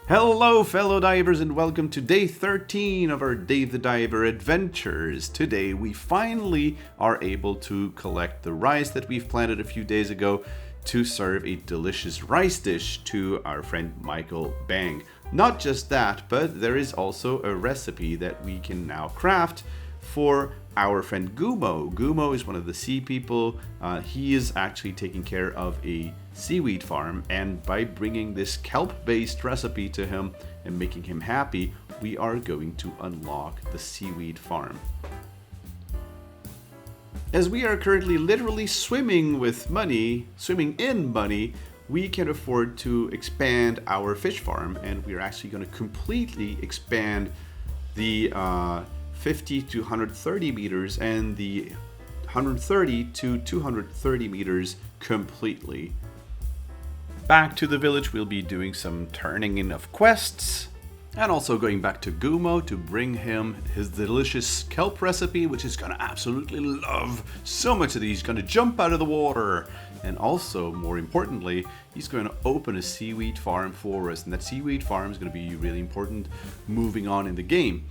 Hello, fellow divers, and welcome to day 13 of our Dave the Diver adventures. Today, we finally are able to collect the rice that we've planted a few days ago to serve a delicious rice dish to our friend Michael Bang. Not just that, but there is also a recipe that we can now craft for our friend Gumo. Gumo is one of the sea people. He is actually taking care of a seaweed farm, and by bringing this kelp-based recipe to him and making him happy, we are going to unlock the seaweed farm. As we are currently literally swimming in money, we can afford to expand our fish farm, and we are actually going to completely expand the 50 to 130 meters and the 130 to 230 meters completely. Back to the village, we'll be doing some turning in of quests and also going back to Gumo to bring him his delicious kelp recipe, which he's gonna absolutely love. So much that he's gonna jump out of the water. And also, more importantly, he's going to open a seaweed farm for us, and that seaweed farm is going to be really important moving on in the game.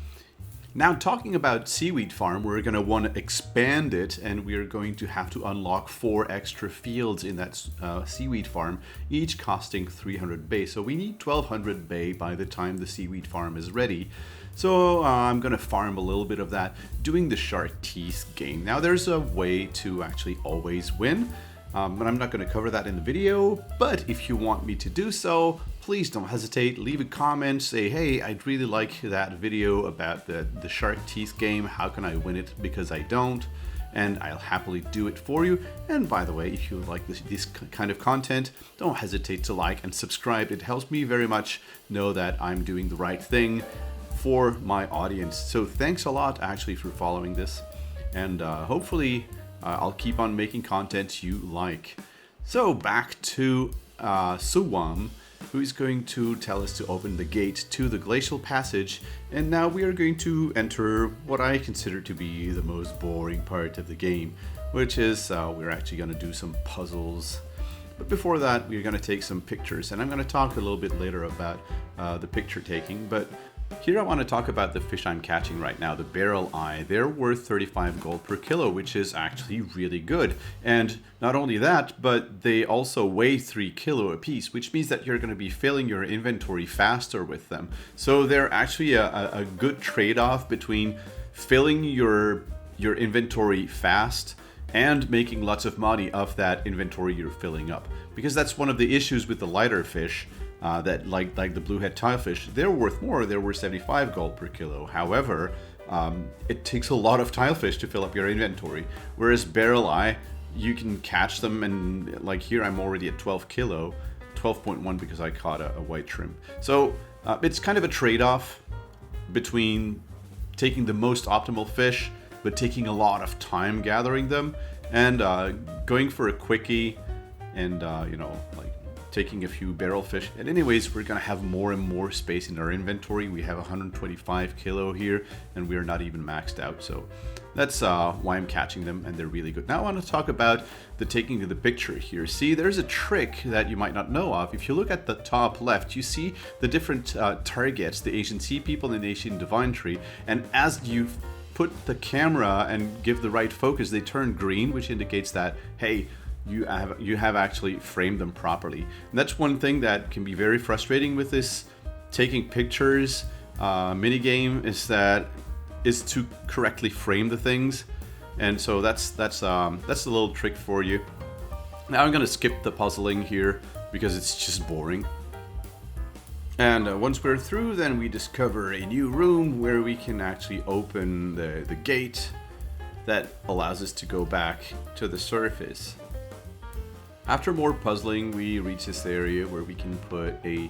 Now, talking about seaweed farm, we're going to want to expand it, and we're going to have to unlock 4 extra fields in that seaweed farm, each costing 300 bay. So we need 1200 bay by the time the seaweed farm is ready. So I'm going to farm a little bit of that doing the shark teeth game. Now, there's a way to actually always win, but I'm not going to cover that in the video. But if you want me to do so, please don't hesitate, leave a comment, say, hey, I'd really like that video about the shark teeth game, how can I win it, because I don't, and I'll happily do it for you. And by the way, if you like this kind of content, don't hesitate to like and subscribe. It helps me very much know that I'm doing the right thing for my audience. So thanks a lot actually for following this, and hopefully I'll keep on making content you like. So back to Suwam, who is going to tell us to open the gate to the glacial passage, and now we are going to enter what I consider to be the most boring part of the game, which is we're actually going to do some puzzles. But before that, we're going to take some pictures, and I'm going to talk a little bit later about the picture taking, but here I want to talk about the fish I'm catching right now, the barrel eye. They're worth 35 gold per kilo, which is actually really good. And not only that, but they also weigh 3 kilo a piece, which means that you're going to be filling your inventory faster with them. So they're actually a good trade-off between filling your inventory fast and making lots of money off that inventory you're filling up. Because that's one of the issues with the lighter fish. That like the bluehead tilefish, they're worth more. They're worth 75 gold per kilo. However, it takes a lot of tilefish to fill up your inventory. Whereas barrel eye, you can catch them, and like here I'm already at 12 kilo, 12.1 because I caught a white shrimp. So it's kind of a trade-off between taking the most optimal fish, but taking a lot of time gathering them, and going for a quickie, and taking a few barrel fish. And anyways, we're gonna have more and more space in our inventory. We have 125 kilo here, and we're not even maxed out. So that's why I'm catching them, and they're really good. Now I want to talk about the taking of the picture here. See, there's a trick that you might not know of. If you look at the top left, you see the different targets, the Asian Sea People and the Asian Divine Tree, and as you put the camera and give the right focus, they turn green, which indicates that, hey, you have actually framed them properly. And that's one thing that can be very frustrating with this taking pictures mini game, is to correctly frame the things. And so that's a little trick for you. Now I'm gonna skip the puzzling here because it's just boring. And once we're through, then we discover a new room where we can actually open the gate that allows us to go back to the surface. After more puzzling, we reach this area where we can put a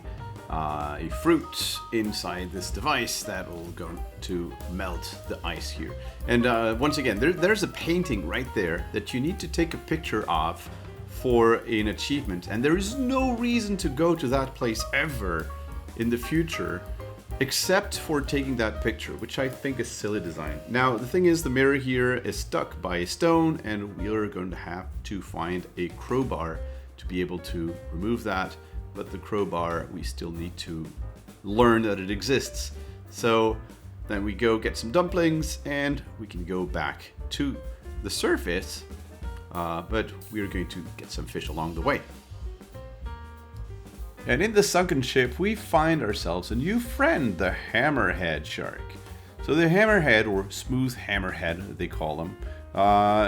fruit inside this device that will go to melt the ice here. And once again, there's a painting right there that you need to take a picture of for an achievement, and there is no reason to go to that place ever in the future except for taking that picture, which I think is silly design. Now, the thing is, the mirror here is stuck by a stone, and we're going to have to find a crowbar to be able to remove that. But the crowbar, we still need to learn that it exists. So then we go get some dumplings and we can go back to the surface, but we're going to get some fish along the way. And in the sunken ship, we find ourselves a new friend, the hammerhead shark. So the hammerhead, or smooth hammerhead, they call them,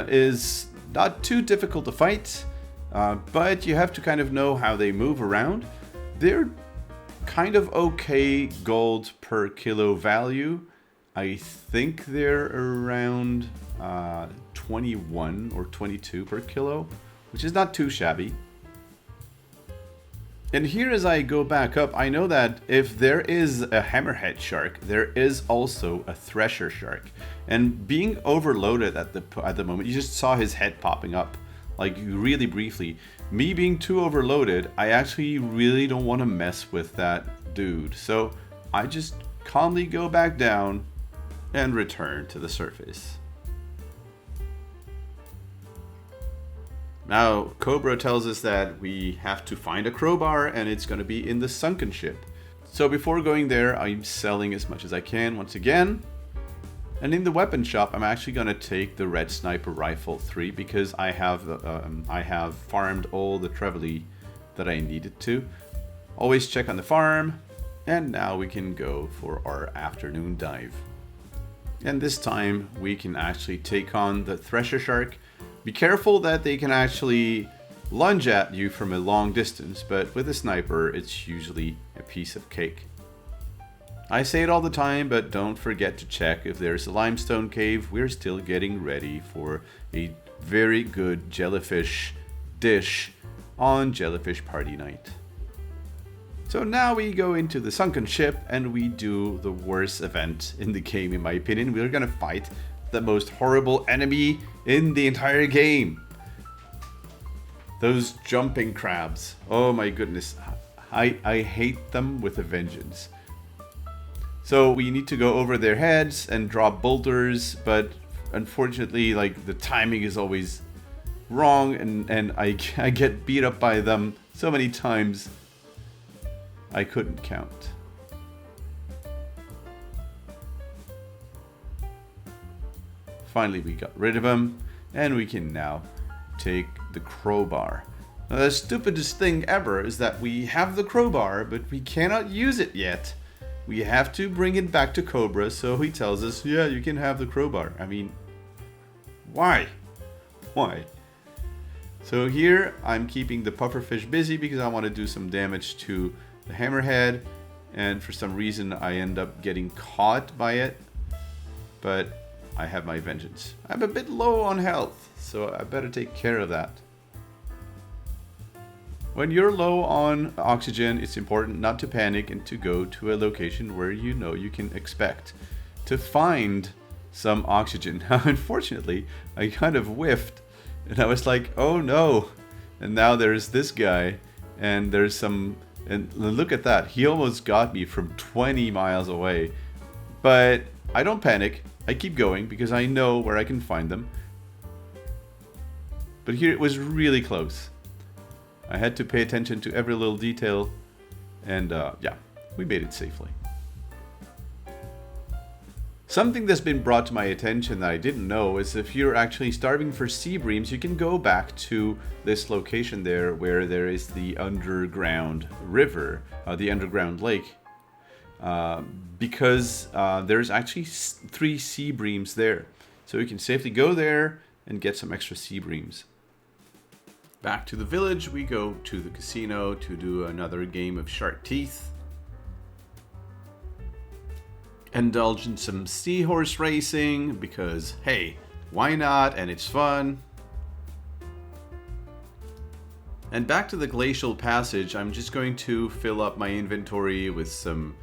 is not too difficult to fight, but you have to kind of know how they move around. They're kind of okay gold per kilo value. I think they're around 21 or 22 per kilo, which is not too shabby. And here, as I go back up, I know that if there is a hammerhead shark, there is also a thresher shark. And being overloaded at the moment, you just saw his head popping up, like really briefly. Me being too overloaded, I actually really don't want to mess with that dude. So I just calmly go back down and return to the surface. Now, Cobra tells us that we have to find a crowbar and it's going to be in the sunken ship. So before going there, I'm selling as much as I can once again. And in the weapon shop, I'm actually going to take the Red Sniper Rifle 3 because I have farmed all the Trevally that I needed to. Always check on the farm. And now we can go for our afternoon dive. And this time we can actually take on the Thresher Shark. Be careful that they can actually lunge at you from a long distance, but with a sniper, it's usually a piece of cake. I say it all the time, but don't forget to check if there's a limestone cave. We're still getting ready for a very good jellyfish dish on Jellyfish Party Night. So now we go into the sunken ship and we do the worst event in the game, in my opinion. We're gonna fight the most horrible enemy in the entire game. Those jumping crabs. Oh my goodness. I hate them with a vengeance. So we need to go over their heads and drop boulders, but unfortunately, like, the timing is always wrong, and I get beat up by them so many times I couldn't count. Finally, we got rid of him, and we can now take the crowbar. Now, the stupidest thing ever is that we have the crowbar, but we cannot use it yet. We have to bring it back to Cobra, so he tells us, yeah, you can have the crowbar. I mean, why? Why? So here, I'm keeping the pufferfish busy because I want to do some damage to the hammerhead, and for some reason, I end up getting caught by it. But I have my vengeance. I'm a bit low on health, so I better take care of that. When you're low on oxygen, it's important not to panic and to go to a location where you know you can expect to find some oxygen. Now, unfortunately, I kind of whiffed, and I was like, oh no. And now there's this guy, and there's some, and look at that. He almost got me from 20 miles away. But I don't panic. I keep going because I know where I can find them. But here it was really close. I had to pay attention to every little detail, and yeah, we made it safely. Something that's been brought to my attention that I didn't know is if you're actually starving for sea breams, you can go back to this location there where there is the underground river, the underground lake. Because there's actually 3 sea breams there. So we can safely go there and get some extra sea breams. Back to the village, we go to the casino to do another game of shark teeth. Indulge in some seahorse racing because, hey, why not? And it's fun. And back to the glacial passage, I'm just going to fill up my inventory with some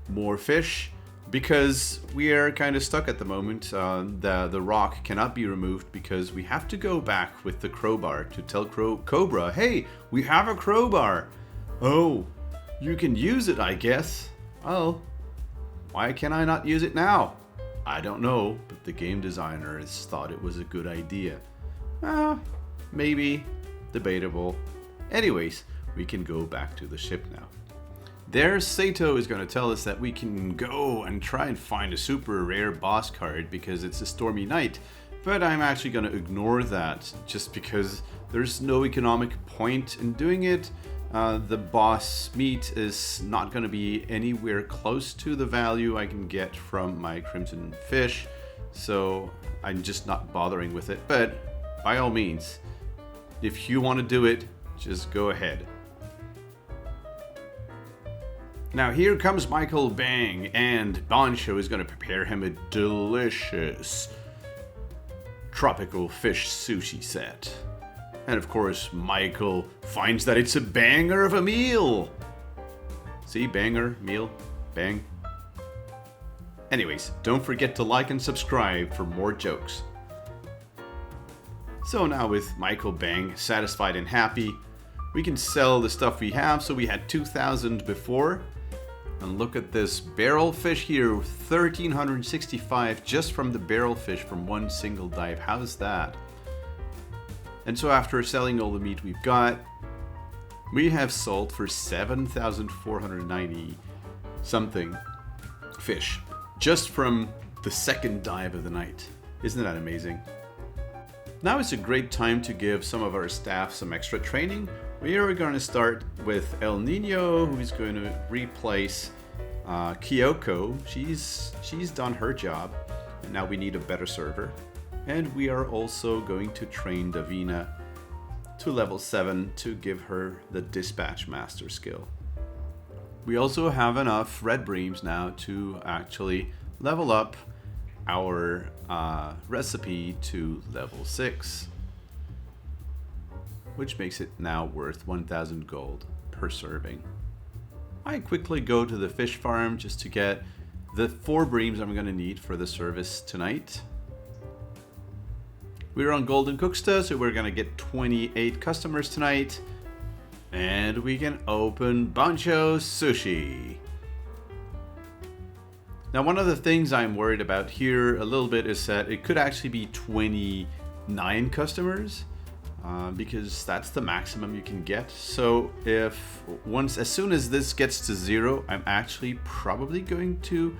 more fish because we are kind of stuck at the moment. The rock cannot be removed because we have to go back with the crowbar to tell Cobra, hey, we have a crowbar. Oh, you can use it, I guess. Well, why can I not use it now? I don't know, but the game designers thought it was a good idea. Maybe. Debatable. Anyways, we can go back to the ship now. There, Sato is going to tell us that we can go and try and find a super rare boss card because it's a stormy night. But I'm actually going to ignore that just because there's no economic point in doing it. The boss meat is not going to be anywhere close to the value I can get from my Crimson Fish. So I'm just not bothering with it. But by all means, if you want to do it, just go ahead. Now here comes Michael Bang, and Bancho is going to prepare him a delicious tropical fish sushi set. And of course, Michael finds that it's a banger of a meal. See, banger, meal, bang. Anyways, don't forget to like and subscribe for more jokes. So now with Michael Bang satisfied and happy, we can sell the stuff we have. So we had 2,000 before. And look at this barrel fish here, 1,365 just from the barrel fish from one single dive. How's that? And so after selling all the meat we've got, we have sold for 7,490 something fish just from the second dive of the night. Isn't that amazing? Now is a great time to give some of our staff some extra training. We are going to start with El Nino, who is going to replace Kyoko. She's done her job, and now we need a better server. And we are also going to train Davina to level 7 to give her the Dispatch Master skill. We also have enough Red Breams now to actually level up our recipe to level 6, which makes it now worth 1,000 gold per serving. I quickly go to the fish farm just to get the 4 breams I'm going to need for the service tonight. We're on Golden Cooksta, so we're going to get 28 customers tonight. And we can open Bancho Sushi. Now, one of the things I'm worried about here a little bit is that it could actually be 29 customers because that's the maximum you can get. So as soon as this gets to 0, I'm actually probably going to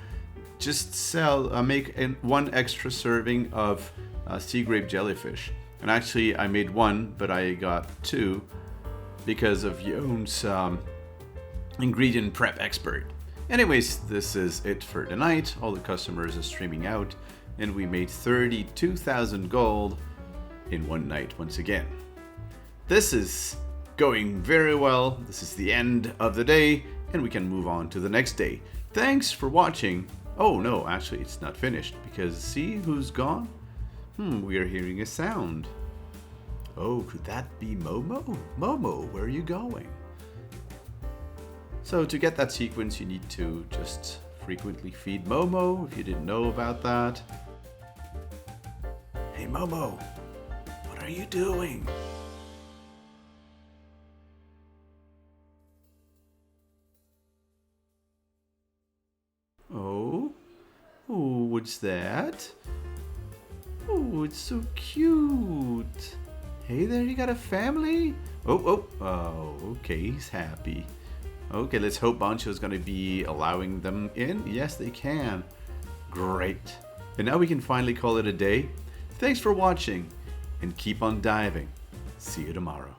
just make one extra serving of sea grape jellyfish. And actually, I made 1, but I got 2 because of Yone's ingredient prep expert. Anyways, this is it for tonight. All the customers are streaming out, and we made 32,000 gold in one night once again. This is going very well. This is the end of the day, and we can move on to the next day. Thanks for watching. Oh no, actually it's not finished, because see who's gone? We are hearing a sound. Oh, could that be Momo? Momo, where are you going? So to get that sequence, you need to just frequently feed Momo, if you didn't know about that. Hey Momo, what are you doing? Oh, what's that? Oh, it's so cute. Hey there, you got a family? Oh, okay, he's happy. Okay, let's hope Bancho's gonna be allowing them in. Yes, they can. Great. And now we can finally call it a day. Thanks for watching, and keep on diving. See you tomorrow.